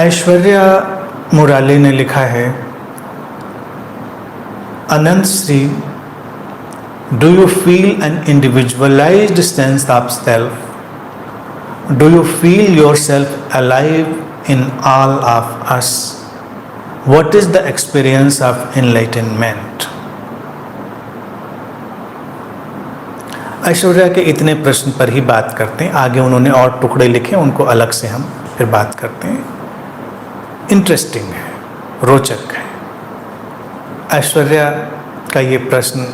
ऐश्वर्या मुराली ने लिखा है, Anant Shri, do you feel an individualised sense of self? Do you feel your self alive in all of us? What is the experience of enlightenment? Aishwarya के इतने प्रश्न पर ही बात करते हैं, आगे उन्होंने और टुकड़े लिखे, उनको अलग से हम फिर बात करते हैं। इंटरेस्टिंग है, रोचक है। ऐश्वर्या का ये प्रश्न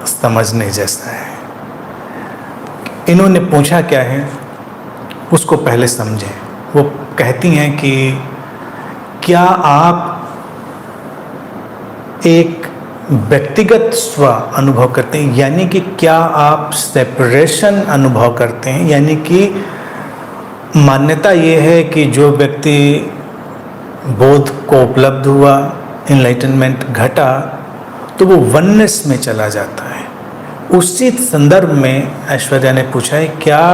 समझने जैसा है। इन्होंने पूछा क्या है उसको पहले समझें। वो कहती हैं कि क्या आप एक व्यक्तिगत स्व अनुभव करते हैं, यानी कि क्या आप सेपरेशन अनुभव करते हैं? यानी कि मान्यता ये है कि जो व्यक्ति बोध को उपलब्ध हुआ, इनलाइटनमेंट घटा, तो वो वननेस में चला जाता है। उसी संदर्भ में ऐश्वर्या ने पूछा है, क्या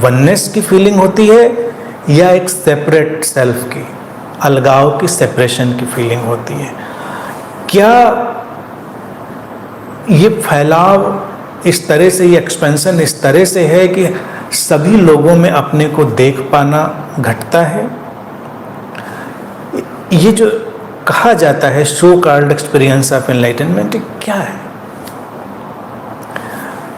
वननेस की फीलिंग होती है या एक सेपरेट सेल्फ की, अलगाव की, सेपरेशन की फीलिंग होती है? क्या ये फैलाव इस तरह से, ये एक्सपेंशन इस तरह से है कि सभी लोगों में अपने को देख पाना घटता है? ये जो कहा जाता है so called experience of enlightenment, क्या है?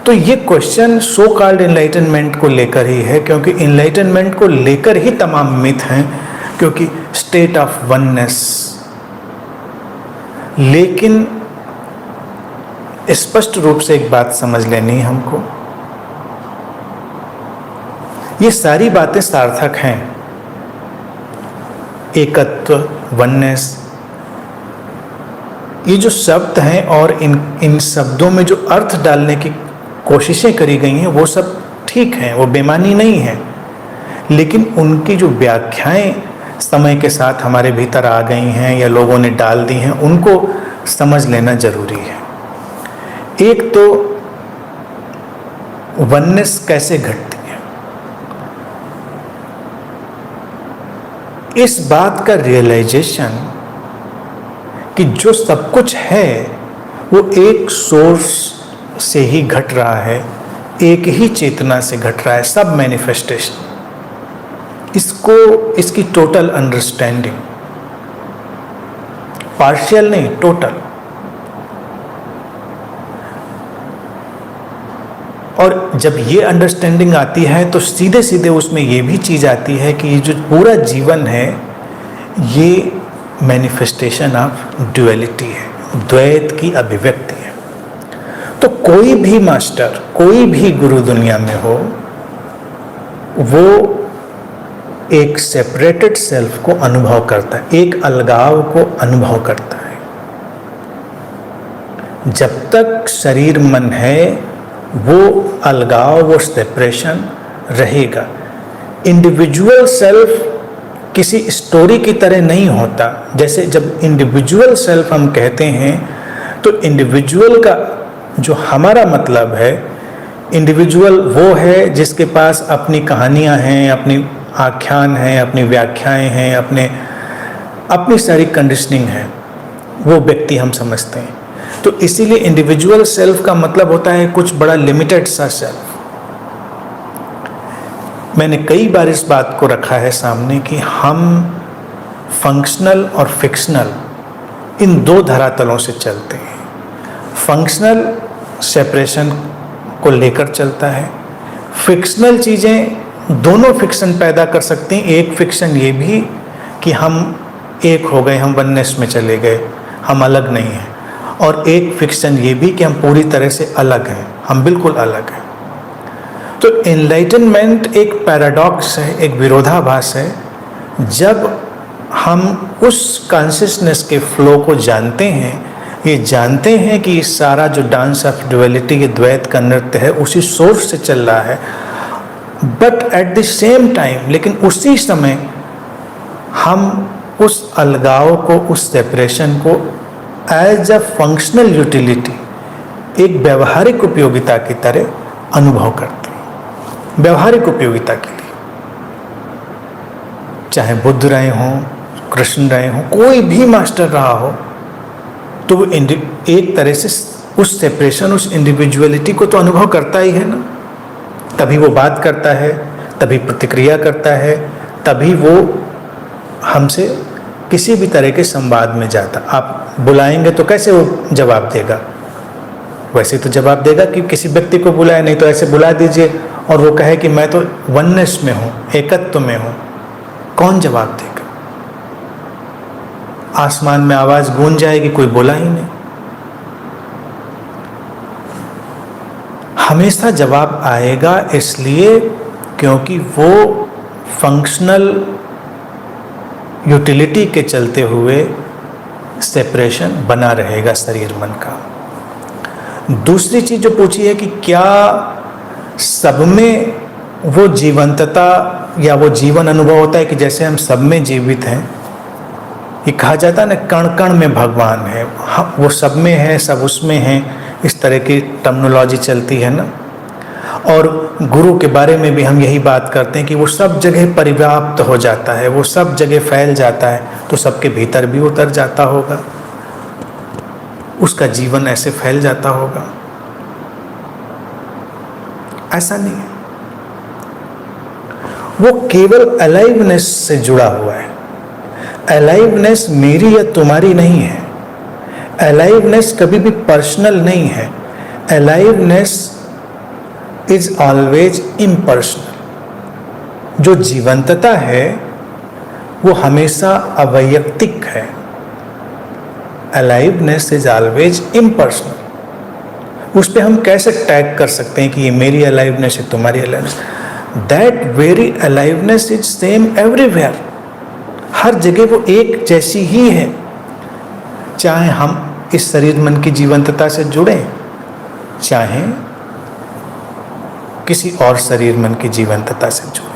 तो ये क्वेश्चन सो कॉल्ड एनलाइटनमेंट को लेकर ही है, क्योंकि एनलाइटनमेंट को लेकर ही तमाम मिथ हैं, क्योंकि स्टेट ऑफ वननेस। लेकिन स्पष्ट रूप से एक बात समझ लेनी है हमको, ये सारी बातें सार्थक हैं। एकत्व, वननेस, ये जो शब्द हैं और इन शब्दों में जो अर्थ डालने की कोशिशें करी गई हैं वो सब ठीक हैं, वो बेमानी नहीं है। लेकिन उनकी जो व्याख्याएं समय के साथ हमारे भीतर आ गई हैं या लोगों ने डाल दी हैं, उनको समझ लेना जरूरी है। एक तो वननेस कैसे घटती है, इस बात का रियलाइजेशन कि जो सब कुछ है वो एक सोर्स से ही घट रहा है, एक ही चेतना से घट रहा है, सब मैनिफेस्टेशन। इसकी टोटल अंडरस्टैंडिंग, पार्शियल नहीं, टोटल। और जब ये अंडरस्टैंडिंग आती है तो सीधे सीधे उसमें ये भी चीज़ आती है कि ये जो पूरा जीवन है ये मैनिफेस्टेशन ऑफ ड्युअलिटी है, द्वैत की अभिव्यक्ति है। तो कोई भी मास्टर, कोई भी गुरु दुनिया में हो, वो एक सेपरेटेड सेल्फ को अनुभव करता है, एक अलगाव को अनुभव करता है। जब तक शरीर मन है वो अलगाव, वो सेपरेशन रहेगा। इंडिविजुअल सेल्फ किसी स्टोरी की तरह नहीं होता। जैसे जब इंडिविजुअल सेल्फ हम कहते हैं तो इंडिविजुअल का जो हमारा मतलब है, इंडिविजुअल वो है जिसके पास अपनी कहानियां हैं, अपनी आख्यान हैं, अपनी व्याख्याएं हैं, अपनी सारी कंडीशनिंग है, वो व्यक्ति हम समझते हैं। तो इसीलिए इंडिविजुअल सेल्फ का मतलब होता है कुछ बड़ा लिमिटेड सा सेल्फ। मैंने कई बार इस बात को रखा है सामने कि हम फंक्शनल और फिक्शनल इन दो धरातलों से चलते हैं। फंक्शनल सेपरेशन को लेकर चलता है, फिक्शनल चीज़ें दोनों फिक्शन पैदा कर सकती हैं। एक फिक्शन ये भी कि हम एक हो गए, हम वननेस में चले गए, हम अलग नहीं हैं। और एक फिक्शन ये भी कि हम पूरी तरह से अलग हैं, हम बिल्कुल अलग हैं। तो एनलाइटनमेंट एक पैराडॉक्स है, एक विरोधाभास है। जब हम उस कॉन्शियसनेस के फ्लो को जानते हैं, ये जानते हैं कि सारा जो डांस ऑफ ड्युअलिटी, ये द्वैत का नृत्य है, उसी सोर्स से चल रहा है, but at the same time, लेकिन उसी समय हम उस अलगाव को, उस सेपरेशन को एज अ फंक्शनल यूटिलिटी, एक व्यवहारिक उपयोगिता की तरह अनुभव करते हैं। व्यवहारिक उपयोगिता के लिए चाहे बुद्ध रहे हों, कृष्ण रहे हों, कोई भी मास्टर रहा हो, तो वो एक तरह से उस सेपरेशन, उस इंडिविजुअलिटी को तो अनुभव करता ही है ना। तभी वो बात करता है, तभी प्रतिक्रिया करता है, तभी वो हमसे किसी भी तरह के संवाद में जाता। आप बुलाएंगे तो कैसे वो जवाब देगा? वैसे तो जवाब देगा कि किसी व्यक्ति को बुलाए, नहीं तो ऐसे बुला दीजिए और वो कहे कि मैं तो वननेस में हूँ, एकत्व में हूँ, कौन जवाब देगा? आसमान में आवाज गूंज जाएगी, कोई बोला ही नहीं। हमेशा जवाब आएगा, इसलिए क्योंकि वो फंक्शनल यूटिलिटी के चलते हुए सेपरेशन बना रहेगा शरीर मन का। दूसरी चीज जो पूछी है कि क्या सब में वो जीवंतता या वो जीवन अनुभव होता है कि जैसे हम सब में जीवित हैं। ये कहा जाता है ना, कण कण में भगवान है, वो सब में है, सब उसमें है, इस तरह की टर्मिनोलॉजी चलती है ना। और गुरु के बारे में भी हम यही बात करते हैं कि वो सब जगह परिव्याप्त हो जाता है, वो सब जगह फैल जाता है, तो सबके भीतर भी उतर जाता होगा, उसका जीवन ऐसे फैल जाता होगा। ऐसा नहीं है, वो केवल अलाइवनेस से जुड़ा हुआ है। अलाइवनेस मेरी या तुम्हारी नहीं है, अलाइवनेस कभी भी पर्सनल नहीं है, अलाइवनेस इज ऑलवेज इम्पर्सनल। जो जीवंतता है वो हमेशा अवैयक्तिक है। Aliveness is always impersonal. उस पर हम कैसे टैग कर सकते हैं कि ये मेरी अलाइवनेस है, तुम्हारी aliveness? That very aliveness is same everywhere. हर जगह वो एक जैसी ही है, चाहे हम इस शरीर मन की जीवंतता से जुड़े, चाहे किसी और शरीर मन की जीवंतता से जुड़े।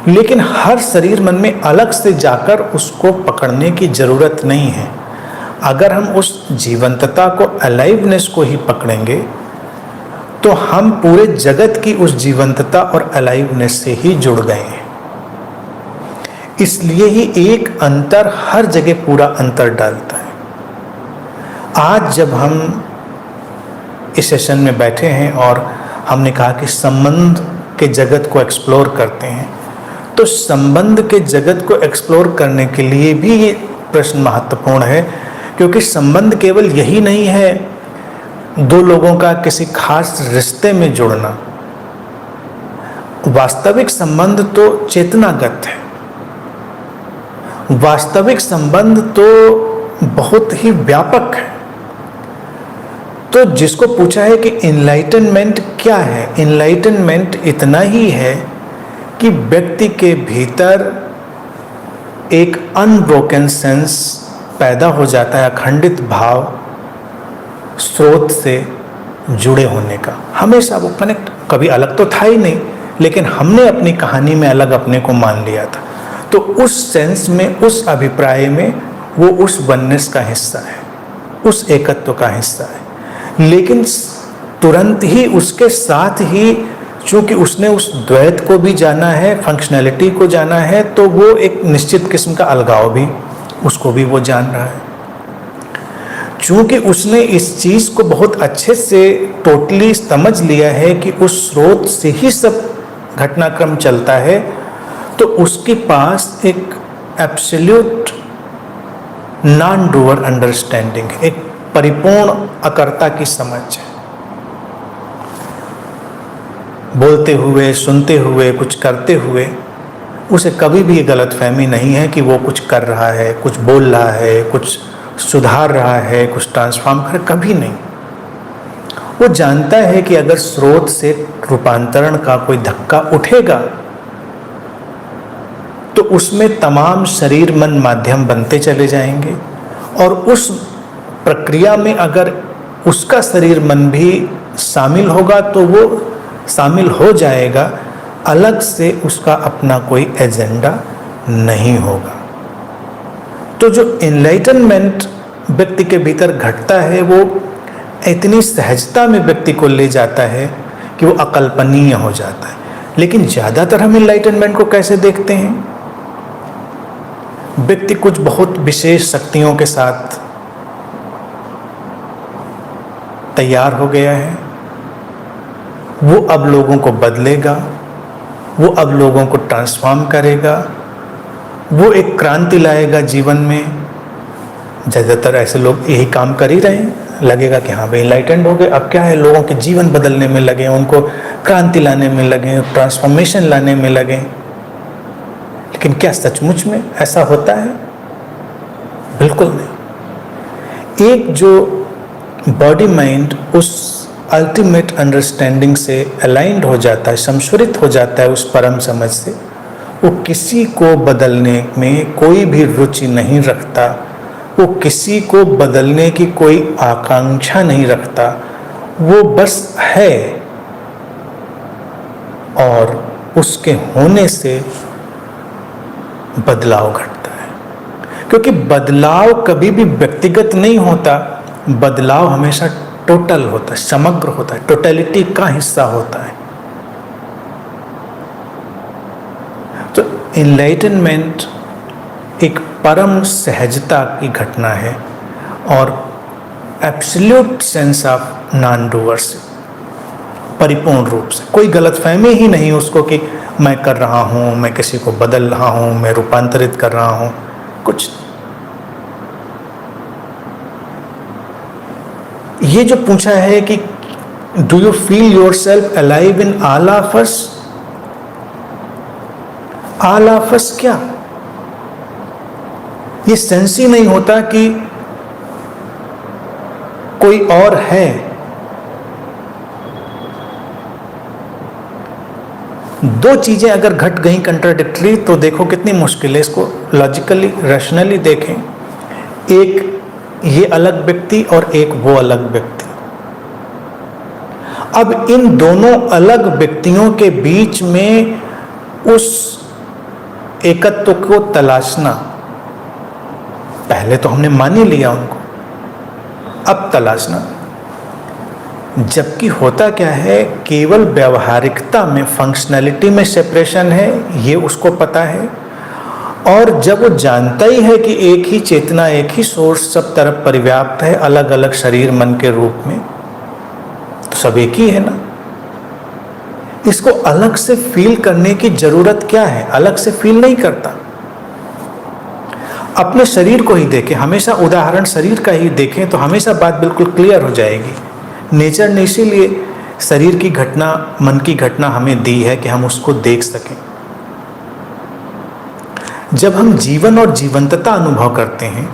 लेकिन हर शरीर मन में अलग से जाकर उसको पकड़ने की जरूरत नहीं है। अगर हम उस जीवंतता को, अलाइवनेस को ही पकड़ेंगे तो हम पूरे जगत की उस जीवंतता और अलाइवनेस से ही जुड़ गए हैं। इसलिए ही एक अंतर हर जगह पूरा अंतर डालता है। आज जब हम इस सेशन में बैठे हैं और हमने कहा कि संबंध के जगत को एक्सप्लोर करते हैं, तो संबंध के जगत को एक्सप्लोर करने के लिए भी ये प्रश्न महत्वपूर्ण है, क्योंकि संबंध केवल यही नहीं है दो लोगों का किसी खास रिश्ते में जुड़ना। वास्तविक संबंध तो चेतनागत है, वास्तविक संबंध तो बहुत ही व्यापक है। तो जिसको पूछा है कि इनलाइटनमेंट क्या है, इनलाइटनमेंट इतना ही है कि व्यक्ति के भीतर एक अनब्रोकन सेंस पैदा हो जाता है, अखंडित भाव स्रोत से जुड़े होने का। हमेशा वो कनेक्ट, कभी अलग तो था ही नहीं, लेकिन हमने अपनी कहानी में अलग अपने को मान लिया था। तो उस सेंस में, उस अभिप्राय में वो उस वननेस का हिस्सा है, उस एकत्व का हिस्सा है। लेकिन तुरंत ही उसके साथ ही, चूंकि उसने उस द्वैत को भी जाना है, फंक्शनैलिटी को जाना है, तो वो एक निश्चित किस्म का अलगाव भी, उसको भी वो जान रहा है। चूंकि उसने इस चीज को बहुत अच्छे से टोटली समझ लिया है कि उस स्रोत से ही सब घटनाक्रम चलता है, तो उसके पास एक एब्सोल्यूट नॉन डूअर अंडरस्टैंडिंग, एक परिपूर्ण अकर्ता की समझ है। बोलते हुए, सुनते हुए, कुछ करते हुए उसे कभी भी ये गलतफहमी नहीं है कि वो कुछ कर रहा है, कुछ बोल रहा है, कुछ सुधार रहा है, कुछ ट्रांसफॉर्म कर, कभी नहीं। वो जानता है कि अगर स्रोत से रूपांतरण का कोई धक्का उठेगा तो उसमें तमाम शरीर मन माध्यम बनते चले जाएंगे, और उस प्रक्रिया में अगर उसका शरीर मन भी शामिल होगा तो वो शामिल हो जाएगा, अलग से उसका अपना कोई एजेंडा नहीं होगा। तो जो एनलाइटनमेंट व्यक्ति के भीतर घटता है वो इतनी सहजता में व्यक्ति को ले जाता है कि वो अकल्पनीय हो जाता है। लेकिन ज़्यादातर हम इनलाइटनमेंट को कैसे देखते हैं? व्यक्ति कुछ बहुत विशेष शक्तियों के साथ तैयार हो गया है, वो अब लोगों को बदलेगा, वो अब लोगों को ट्रांसफॉर्म करेगा, वो एक क्रांति लाएगा जीवन में। ज़्यादातर ऐसे लोग यही काम कर ही रहे हैं। लगेगा कि हाँ भाई इनलाइटेंड हो गए, अब क्या है, लोगों के जीवन बदलने में लगे, उनको क्रांति लाने में लगे, ट्रांसफॉर्मेशन लाने में लगे। लेकिन क्या सचमुच में ऐसा होता है? बिल्कुल नहीं। एक जो बॉडी माइंड उस अल्टीमेट अंडरस्टैंडिंग से अलाइंड हो जाता है, संस्वरित हो जाता है उस परम समझ से, वो किसी को बदलने में कोई भी रुचि नहीं रखता, वो किसी को बदलने की कोई आकांक्षा नहीं रखता, वो बस है और उसके होने से बदलाव घटता है। क्योंकि बदलाव कभी भी व्यक्तिगत नहीं होता, बदलाव हमेशा टोटल होता है, समग्र होता है, टोटलिटी का हिस्सा होता है। तो एनलाइटनमेंट एक परम सहजता की घटना है और absolute sense of non doership, परिपूर्ण रूप से कोई गलतफहमी ही नहीं उसको कि मैं कर रहा हूँ, मैं किसी को बदल रहा हूँ, मैं रूपांतरित कर रहा हूँ, कुछ। ये जो पूछा है कि do you feel your self alive in all of us? All of अस क्या? ये सेंस ही नहीं होता कि कोई और है। दो चीजें अगर घट गई कंट्राडिक्टरी तो देखो कितनी मुश्किल है। इसको लॉजिकली रैशनली देखें, एक ये अलग व्यक्ति और एक वो अलग व्यक्ति। अब इन दोनों अलग व्यक्तियों के बीच में उस एकत्व को तलाशना, पहले तो हमने मान ही लिया उनको, अब तलाशना। जबकि होता क्या है, केवल व्यवहारिकता में, फंक्शनैलिटी में सेपरेशन है, ये उसको पता है। और जब वो जानता ही है कि एक ही चेतना, एक ही सोर्स सब तरफ परिव्याप्त है, अलग अलग शरीर मन के रूप में, तो सब एक ही है ना। इसको अलग से फील करने की जरूरत क्या है? अलग से फील नहीं करता। अपने शरीर को ही देखें, हमेशा उदाहरण शरीर का ही देखें तो हमेशा बात बिल्कुल क्लियर हो जाएगी। नेचर ने इसीलिए शरीर की घटना, मन की घटना हमें दी है कि हम उसको देख सकें। जब हम जीवन और जीवंतता अनुभव करते हैं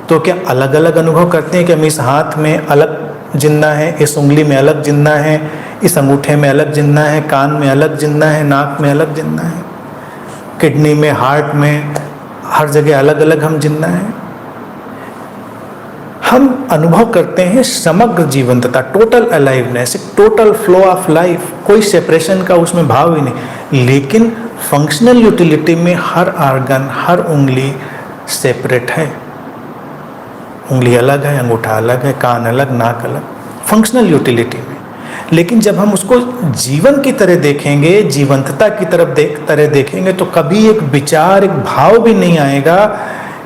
तो क्या अलग अलग अनुभव करते हैं कि हम इस हाथ में अलग जिंदा है, इस उंगली में अलग जिंदा है, इस अंगूठे में अलग जिंदा है, कान में अलग जिंदा है, नाक में अलग जिंदा है, किडनी में, हार्ट में, हर जगह अलग अलग हम जिंदा हैं। हम अनुभव करते हैं समग्र जीवंतता, total aliveness, total flow of life, कोई सेपरेशन का उसमें भाव ही नहीं। लेकिन फंक्शनल यूटिलिटी में हर ऑर्गन, हर उंगली सेपरेट है। उंगली अलग है, अंगूठा अलग है, कान अलग, नाक अलग, फंक्शनल यूटिलिटी में। लेकिन जब हम उसको जीवन की तरह देखेंगे, जीवंतता की तरह देखेंगे तो कभी एक विचार, एक भाव भी नहीं आएगा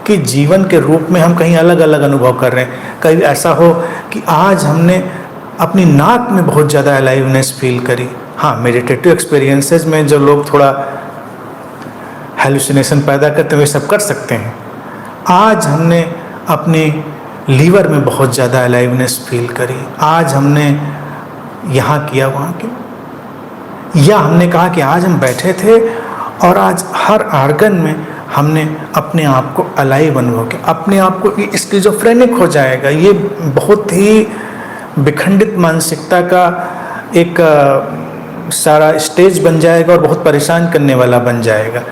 कि जीवन के रूप में हम कहीं अलग अलग अनुभव कर रहे हैं। कभी ऐसा हो कि आज हमने अपनी नाक में बहुत ज़्यादा अलाइवनेस फील करी। हाँ, मेडिटेटिव एक्सपीरियंसेस में जो लोग थोड़ा हेलुसिनेशन पैदा करते हैं वे सब कर सकते हैं। आज हमने अपने लीवर में बहुत ज़्यादा अलाइवनेस फील करी, आज हमने यहाँ किया, वहाँ किया, या हमने कहा कि आज हम बैठे थे और आज हर ऑर्गन में हमने अपने आप को अलाइव अनुभव किया, अपने आप को स्किज़ोफ्रेनिक हो जाएगा। ये बहुत ही विखंडित मानसिकता का एक सारा स्टेज बन जाएगा और बहुत परेशान करने वाला बन जाएगा।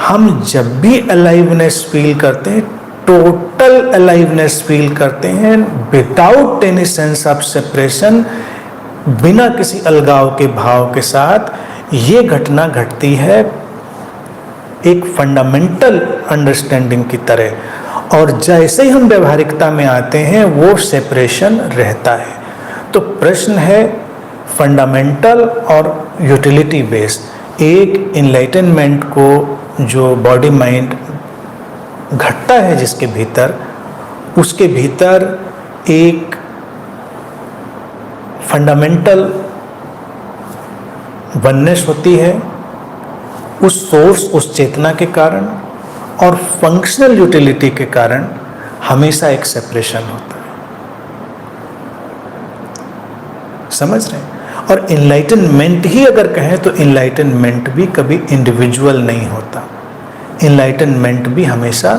हम जब भी अलाइवनेस फील करते हैं, टोटल अलाइवनेस फील करते हैं, without any sense of separation, बिना किसी अलगाव के भाव के साथ, ये घटना घटती है एक फंडामेंटल अंडरस्टैंडिंग की तरह। और जैसे ही हम व्यवहारिकता में आते हैं वो सेपरेशन रहता है। तो प्रश्न है, फंडामेंटल और यूटिलिटी बेस्ड, एक इनलाइटनमेंट को जो बॉडी माइंड घटता है जिसके भीतर, उसके भीतर एक फंडामेंटल वननेस होती है उस सोर्स, उस चेतना के कारण, और फंक्शनल यूटिलिटी के कारण हमेशा एक सेपरेशन होता है। समझ रहे हैं? और इनलाइटनमेंट ही अगर कहें तो इनलाइटनमेंट भी कभी इंडिविजुअल नहीं होता। इनलाइटनमेंट भी हमेशा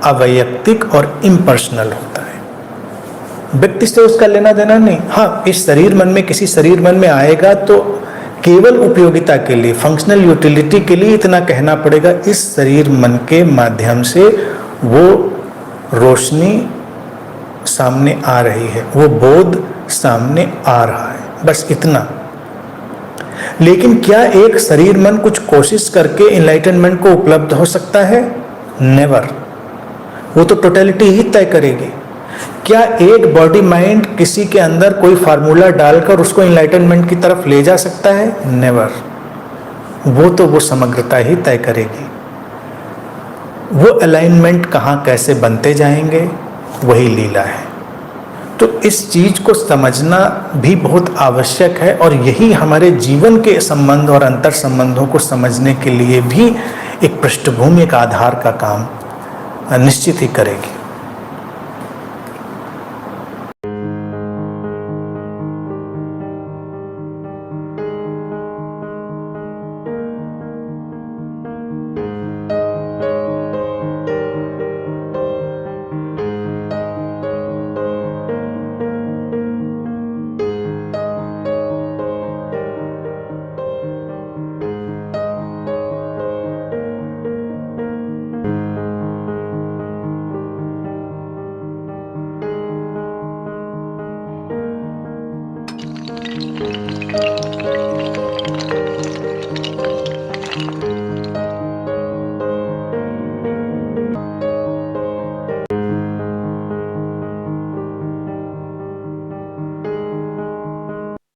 अवैयक्तिक और इम्पर्सनल होता है। व्यक्ति से उसका लेना देना नहीं। हाँ, इस शरीर मन में, किसी शरीर मन में आएगा तो केवल उपयोगिता के लिए, फंक्शनल यूटिलिटी के लिए इतना कहना पड़ेगा, इस शरीर मन के माध्यम से वो रोशनी सामने आ रही है, वो बोध सामने आ रहा है, बस इतना। लेकिन क्या एक शरीर मन कुछ कोशिश करके इनलाइटनमेंट को उपलब्ध हो सकता है? नेवर। वो तो टोटलिटी ही तय करेगी। क्या एक बॉडी माइंड किसी के अंदर कोई फार्मूला डालकर उसको इनलाइटनमेंट की तरफ ले जा सकता है? नेवर। वो तो वो समग्रता ही तय करेगी। वो अलाइनमेंट कहाँ कैसे बनते जाएंगे, वही लीला है। तो इस चीज को समझना भी बहुत आवश्यक है, और यही हमारे जीवन के संबंध और अंतर संबंधों को समझने के लिए भी एक पृष्ठभूमि, एक आधार का काम निश्चित ही करेगी।